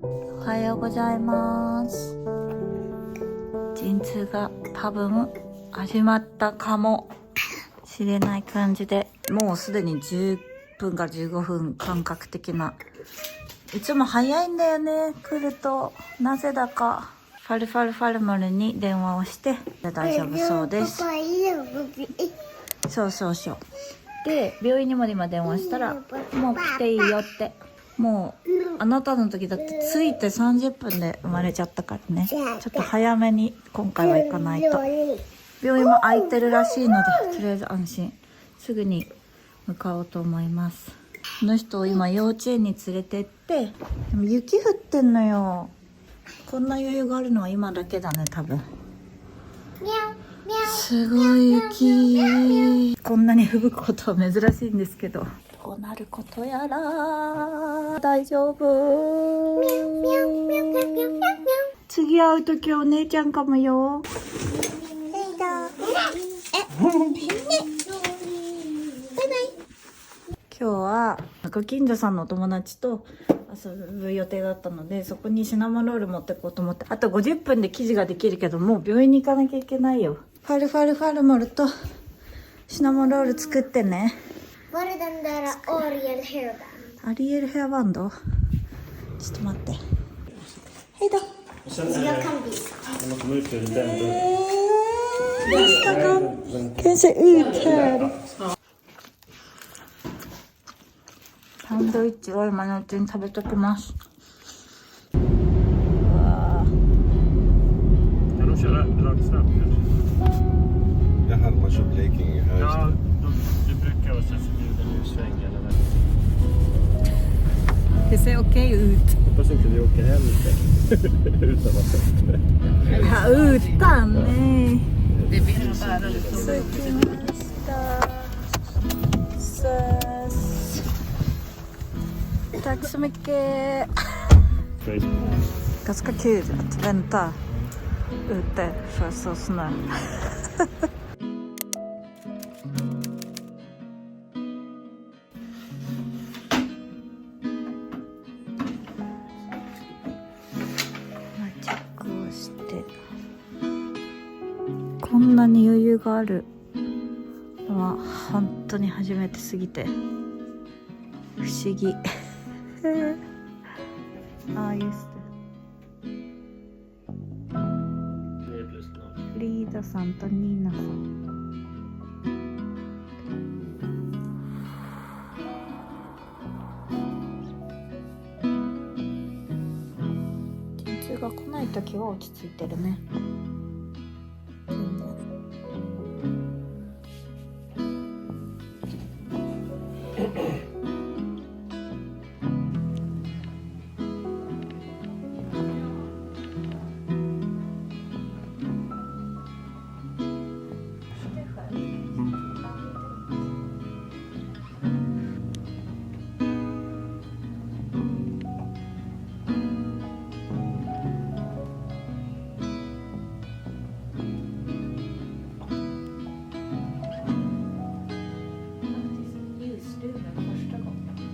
おはようございます。陣痛が多分始まったかもしれない感じで、もうすでに10分か15分感覚的な。いつも早いんだよね、来ると。なぜだか。ファルファルファルマルに電話をして大丈夫そうです。そうそうそう。で、病院にも今電話したら、もう来ていいよって。もうあなたの時だって着いて30分で生まれちゃったからね。ちょっと早めに今回は行かないと。病院も空いてるらしいので、とりあえず安心。すぐに向かおうと思います。この人を今幼稚園に連れてって、でも雪降ってんのよ。こんな余裕があるのは今だけだね、多分。すごい雪。こんなに吹くことは珍しいんですけど、どうなることやら。大丈夫。次会うときはお姉ちゃんかもよ。今日はご近所さんのお友達と遊ぶ予定だったので、そこにシナモンロール持ってこうと思って。あと50分で生地ができるけど、もう病院に行かなきゃいけないよ。ファルファルファルモルとシナモンロール作ってね。アリエルヘアバンド。ちょっと待って。ヘイだ。Kanske ut här. サンドイッチを今のうちに食べときます。Kan de köra rakt fram kanske? Jag hade man kört Blekinge här. Ja, du brukar vara så förbjuden i sväng eller vad? Det ser okej ut. Hoppas inte vi åker hem utan att sett det. Ja, utan. Nej. Det vill jag bära lite. Tack så mycket. Ganska kul att vänta ute för så snö. チェックをして、こんなに余裕があるのは本当に初めてすぎて不思議。あ、just det。リーダさんとニーナさん。陣痛が来ないときは落ち着いてるね。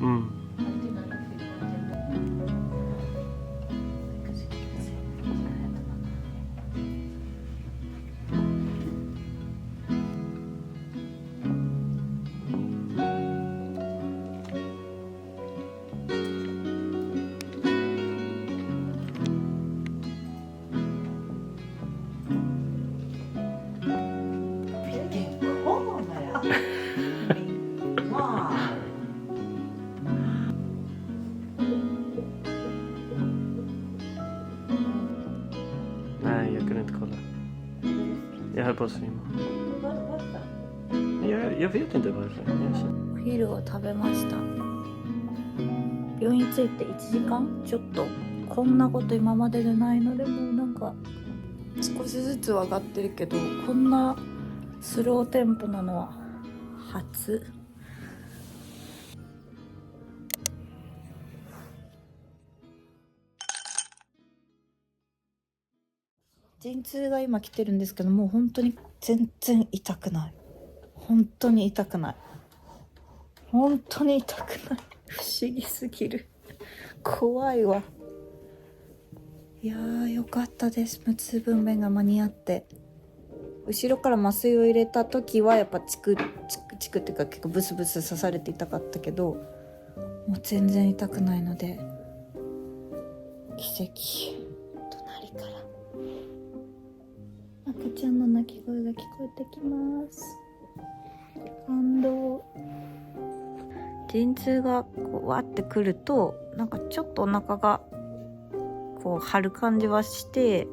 Mm. Nej, jag kunde inte kolla. Jag höll på att svimma. Jag vet inte varför. お昼を食べました。病院着いて1時間ちょっと。こんなこと今まででないので、もうなんか少しずつは上がってるけど、こんなスローテンポなのは初。陣痛が今来てるんですけど、もう本当に全然痛くない。本当に痛くない。本当に痛くない。不思議すぎる。怖いわ。いやーよかったです。無痛分娩が間に合って。後ろから麻酔を入れた時はやっぱチクっていうか結構ブスブス刺されて痛かったけど、もう全然痛くないので奇跡。隣から赤ちゃんの泣き声が聞こえてきます。感動。陣痛がこうわってくるとなんかちょっとお腹がこう張る感じはして、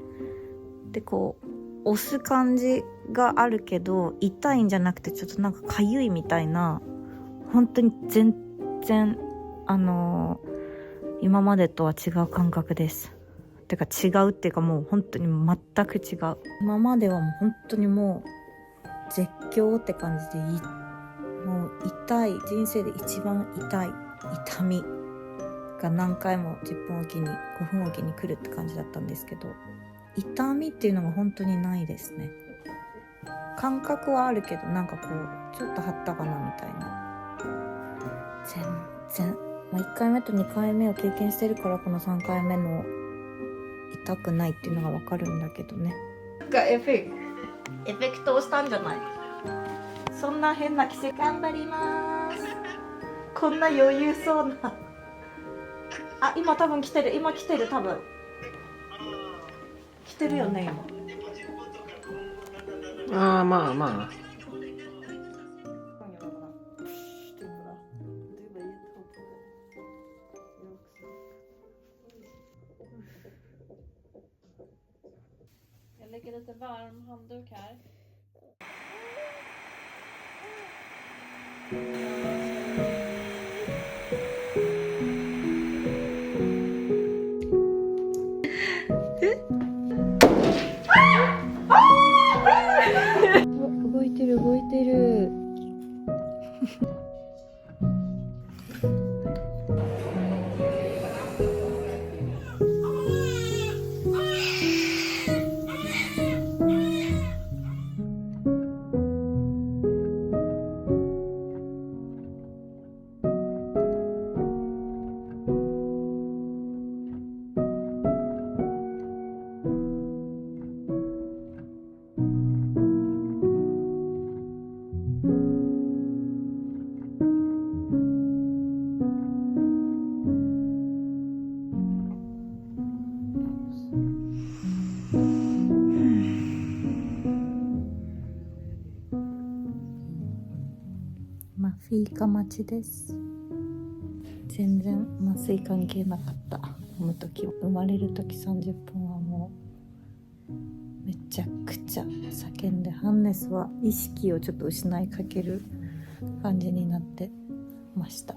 でこう押す感じがあるけど痛いんじゃなくてちょっとなんかかゆいみたいな、本当に全然今までとは違う感覚です。てか違うっていうかもう本当に全く違う。今まではもう本当にもう絶叫って感じでもう痛い、人生で一番痛い痛みが何回も10分おきに5分おきに来るって感じだったんですけど、痛みっていうのが本当にないですね。感覚はあるけどなんかこうちょっと張ったかなみたいな。全然、1回目と2回目を経験してるからこの3回目の痛くないっていうのが分かるんだけどね。なんかエフェクトをしたんじゃない？そんな変な奇跡。頑張ります。こんな余裕そうな。あ、今多分来てる多分来てるよねああ、まあまあ。Jag lägger lite varm handduk här.動いてる動いてる。フィーカ待ちです。全然麻酔関係なかった。産む時、生まれる時30分はもうめちゃくちゃ叫んで、ハンネスは意識をちょっと失いかける感じになってました。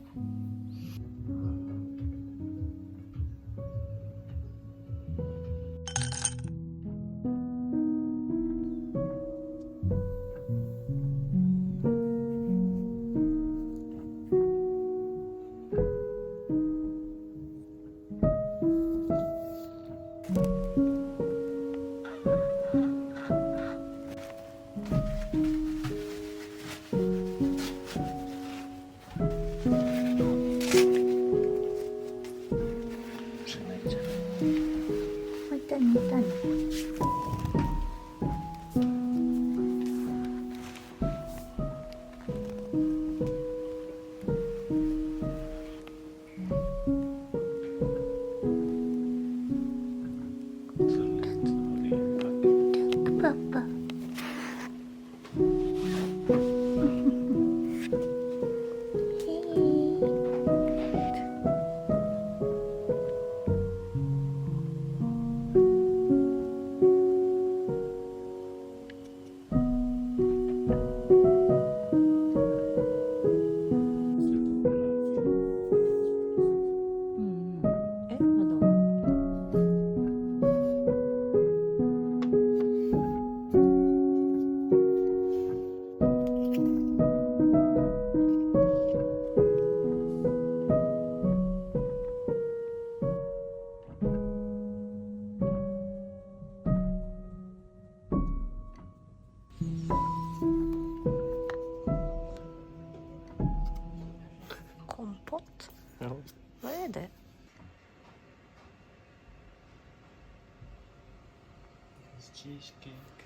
cheesecake,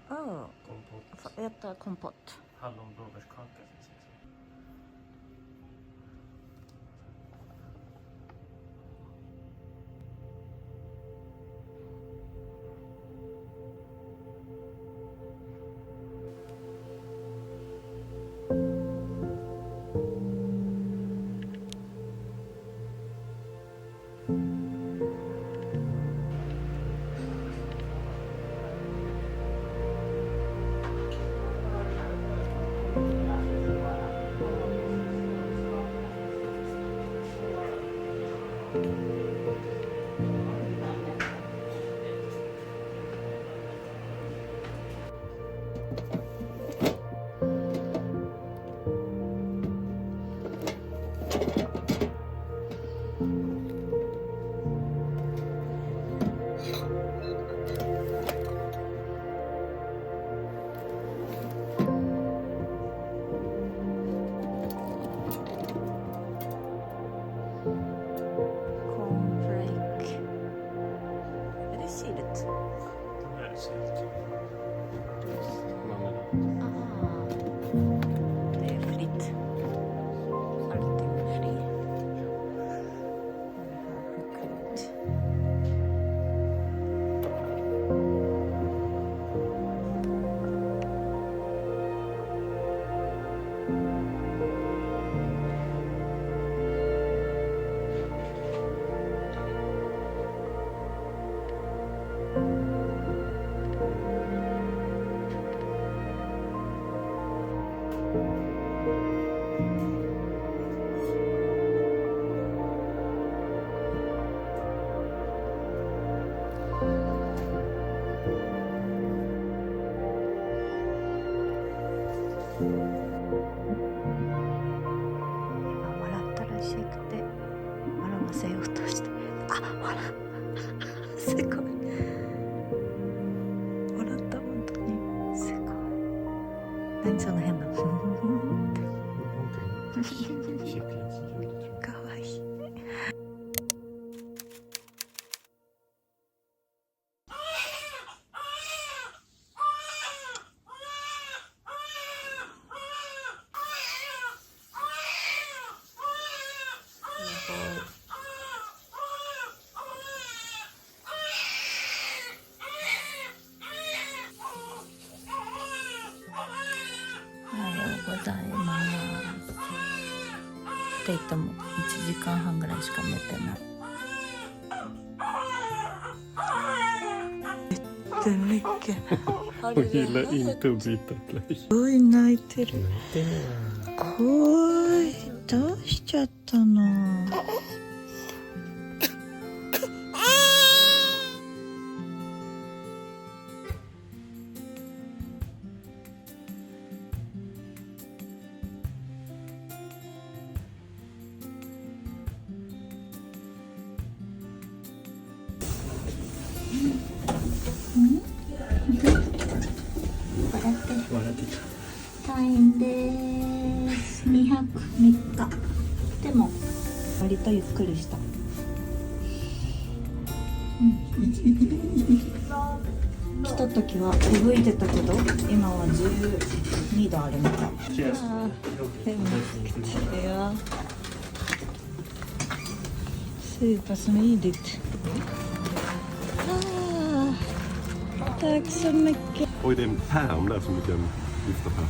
kompott, äta kompott. hallonblåbärskaka finns också. Cornflake. Är det sylt? Det är sylt. Marmelad. Aha. Det är fritt. Allting är fri. Vi har choklad.今笑ったらしくて笑わせようとして、あ、笑うすごい笑った本当にすごい。何その変なかわいい。おはようございます。って言っても1時間半ぐらいしか寝てない。jättemycket. Hon gillar inte att byta blöja. Oj,泣いてる。Det är... おい、どうしちゃったの？笑ってた。退院です。2泊3日。でも割とゆっくりした。来た時は吹いてたけど、今は12度あるみたい。あーでも来てよ。Supersmidigt. Tack så mycket. Oj, det är en pärm där som du kan lyfta på.